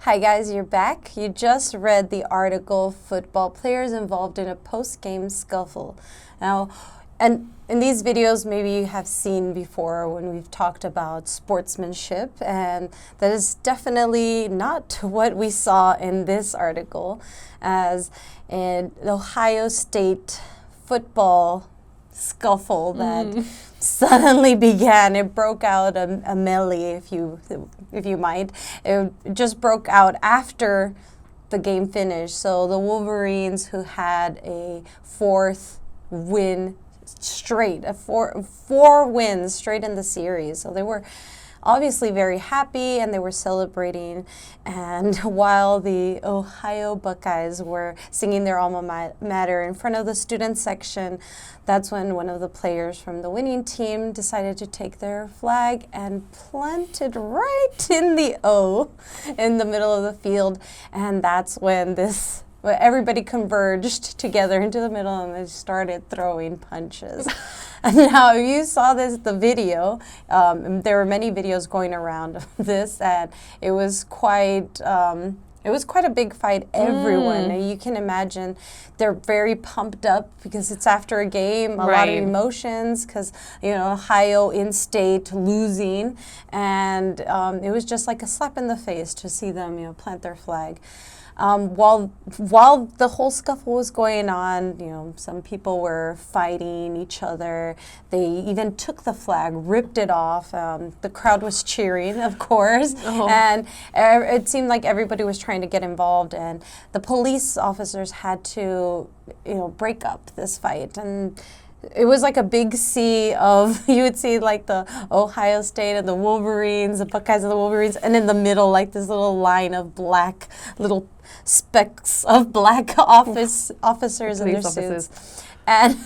Hi guys, you're back. You just read the article, Football Players Involved in a Post-Game Scuffle. Now, and in these videos, maybe you have seen before when we've talked about sportsmanship, and that is definitely not what we saw in this article, as in the Ohio State football scuffle that suddenly began. It broke out a melee, if you might. It just broke out after the game finished. So the Wolverines, who had a fourth win straight, four wins straight in the series. So they were obviously very happy and they were celebrating. And while the Ohio Buckeyes were singing their alma mater in front of the student section, that's when one of the players from the winning team decided to take their flag and plant it right in the O in the middle of the field. And that's when everybody converged together into the middle and they started throwing punches. And now, if you saw the video, there were many videos going around of this, and it was quite a big fight. Everyone, and you can imagine, they're very pumped up because it's after a game, a lot of emotions, because Ohio in-state losing, and it was just like a slap in the face to see them plant their flag. While the whole scuffle was going on, some people were fighting each other. They even took the flag, ripped it off. The crowd was cheering, of course, and it seemed like everybody was trying to get involved. And the police officers had to, break up this fight. And it was like a big sea of, you would see like the Ohio State and the Wolverines, the Buckeyes and the Wolverines, and in the middle, like this little line of black, little specks of black officers in their suits. And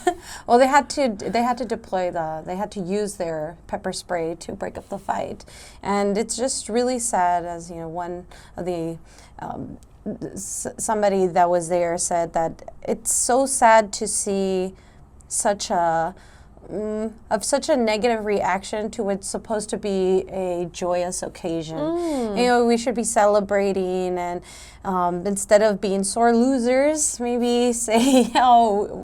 well, they had to use their pepper spray to break up the fight. And it's just really sad, as one of the somebody that was there said that it's so sad to see such a negative reaction to what's supposed to be a joyous occasion. We should be celebrating, and instead of being sore losers, maybe say,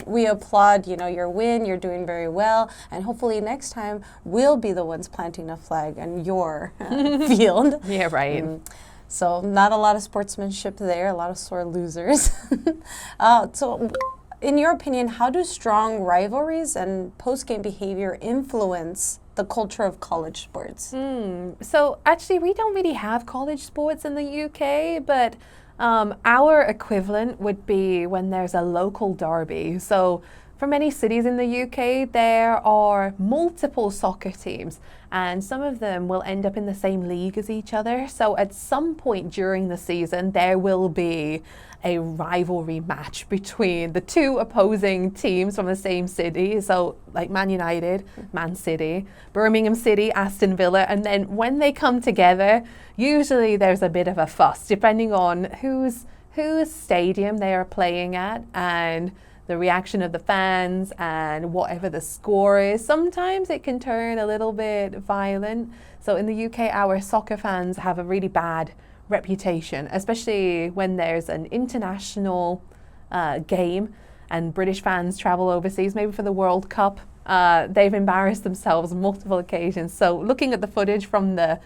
we applaud, your win, you're doing very well, and hopefully next time we'll be the ones planting a flag on your field. Yeah, right. So not a lot of sportsmanship there, a lot of sore losers. So in your opinion, how do strong rivalries and post-game behavior influence the culture of college sports? So actually, we don't really have college sports in the UK, but our equivalent would be when there's a local derby. So for many cities in the UK, there are multiple soccer teams, and some of them will end up in the same league as each other. So at some point during the season, there will be a rivalry match between the two opposing teams from the same city. So like Man United, Man City, Birmingham City, Aston Villa. And then when they come together, usually there's a bit of a fuss, depending on whose stadium they are playing at and the reaction of the fans and whatever the score is. Sometimes it can turn a little bit violent. So in the UK, our soccer fans have a really bad reputation, especially when there's an international game and British fans travel overseas, maybe for the World Cup. They've embarrassed themselves on multiple occasions. So looking at the footage from the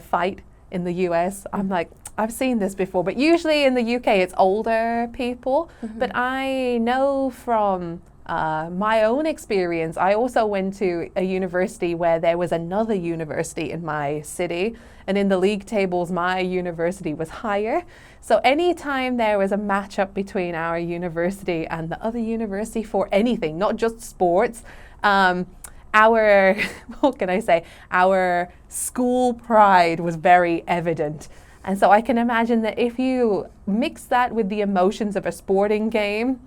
fight in the US, I'm like, I've seen this before, but usually in the UK it's older people. But I know from my own experience, I also went to a university where there was another university in my city, and in the league tables my university was higher. So anytime there was a matchup between our university and the other university for anything, not just sports, our school pride was very evident. And so I can imagine that if you mix that with the emotions of a sporting game,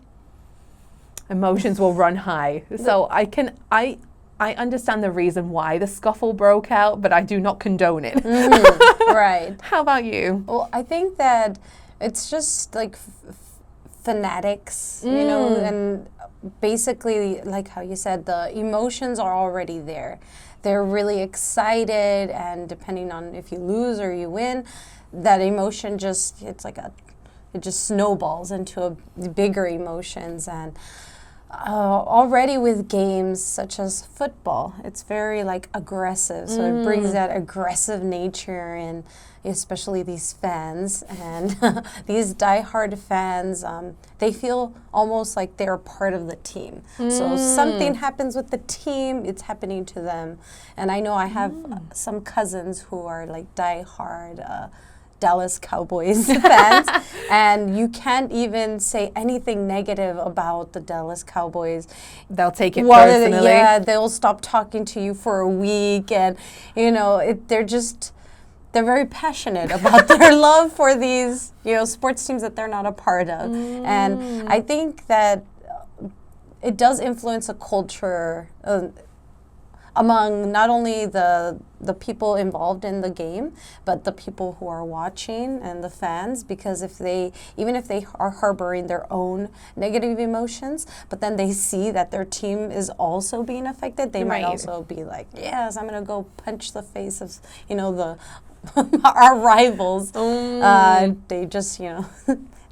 emotions will run high. So I understand the reason why the scuffle broke out, but I do not condone it. Right. How about you? Well, I think that it's just like fanatics, and basically, like how you said, the emotions are already there. They're really excited, and depending on if you lose or you win, that emotion it just snowballs into bigger emotions. And already with games such as football, it's very like aggressive. So it brings that aggressive nature in, especially these fans. And these diehard fans, they feel almost like they're part of the team. So something happens with the team, it's happening to them. And I know I have some cousins who are like diehard Dallas Cowboys fans, and you can't even say anything negative about the Dallas Cowboys. They'll take it personally. Yeah, they'll stop talking to you for a week, and they're very passionate about their love for these sports teams that they're not a part of. And I think that it does influence a culture among not only the people involved in the game, but the people who are watching and the fans, because even if they are harboring their own negative emotions, but then they see that their team is also being affected, they might also be like, yes, I'm gonna go punch the face of our rivals. They just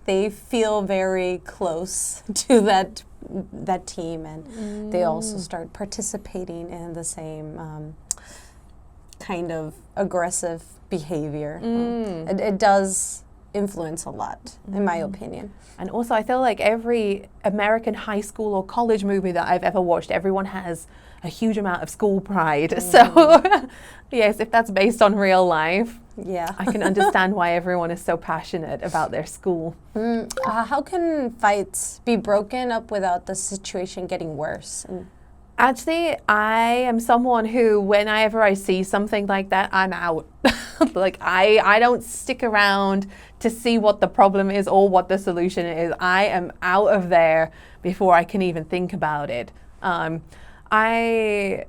they feel very close to that team, and they also start participating in the same kind of aggressive behavior. It does influence a lot, in my opinion. And also, I feel like every American high school or college movie that I've ever watched, everyone has a huge amount of school pride. So, yes, if that's based on real life, I can understand why everyone is so passionate about their school. How can fights be broken up without the situation getting worse? Actually, I am someone who, whenever I see something like that, I'm out. Like, I don't stick around to see what the problem is or what the solution is. I am out of there before I can even think about it. I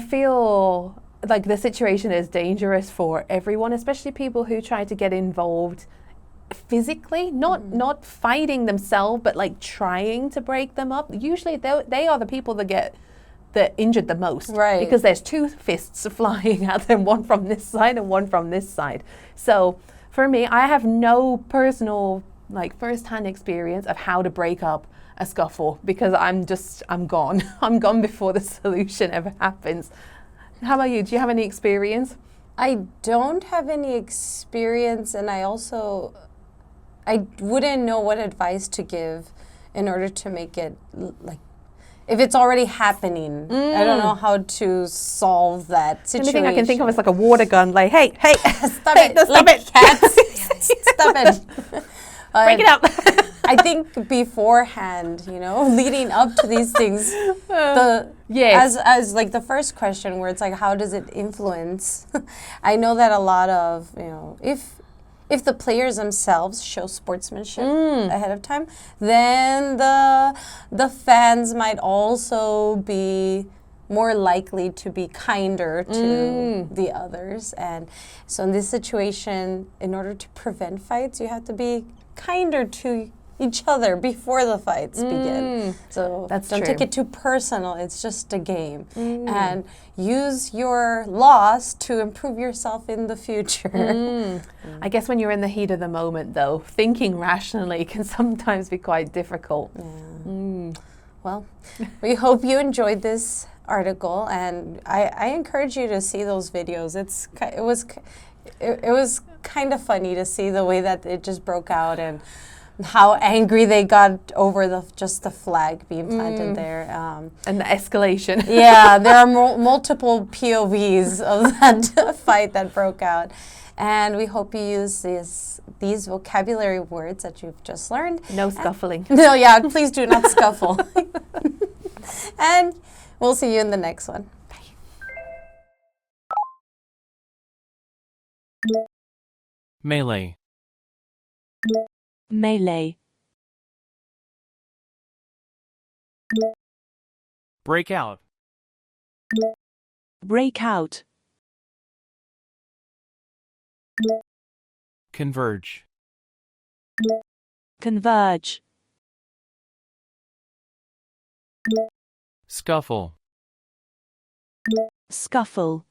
feel like the situation is dangerous for everyone, especially people who try to get involved physically, not fighting themselves, but like trying to break them up. Usually they are the people that injured the most, because there's two fists flying at them, one from this side and one from this side. So for me, I have no personal first-hand experience of how to break up a scuffle, because I'm gone. I'm gone before the solution ever happens. How about you? Do you have any experience? I don't have any experience, and I wouldn't know what advice to give in order to make it if it's already happening. I don't know how to solve that situation. The only thing I can think of is like a water gun, like, hey, stop it, stop it. Cats, stop it. Break it up. I think beforehand, leading up to these things, as like the first question where it's like, how does it influence? I know that a lot of, if the players themselves show sportsmanship ahead of time, then the fans might also be more likely to be kinder to the others. And so in this situation, in order to prevent fights, you have to be kinder to each other before the fights begin. So don't take it too personal. It's just a game. And use your loss to improve yourself in the future. I guess when you're in the heat of the moment, though, thinking rationally can sometimes be quite difficult. Well, we hope you enjoyed this article, and I encourage you to see those videos. It was kind of funny to see the way that it just broke out and how angry they got over just the flag being planted there. And the escalation. Yeah, there are multiple POVs of that fight that broke out. And we hope you use these vocabulary words that you've just learned. No scuffling. Please do not scuffle. And we'll see you in the next one. Melee. Melee. Breakout. Breakout. Converge. Converge. Scuffle. Scuffle.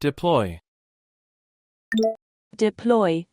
Deploy. Deploy.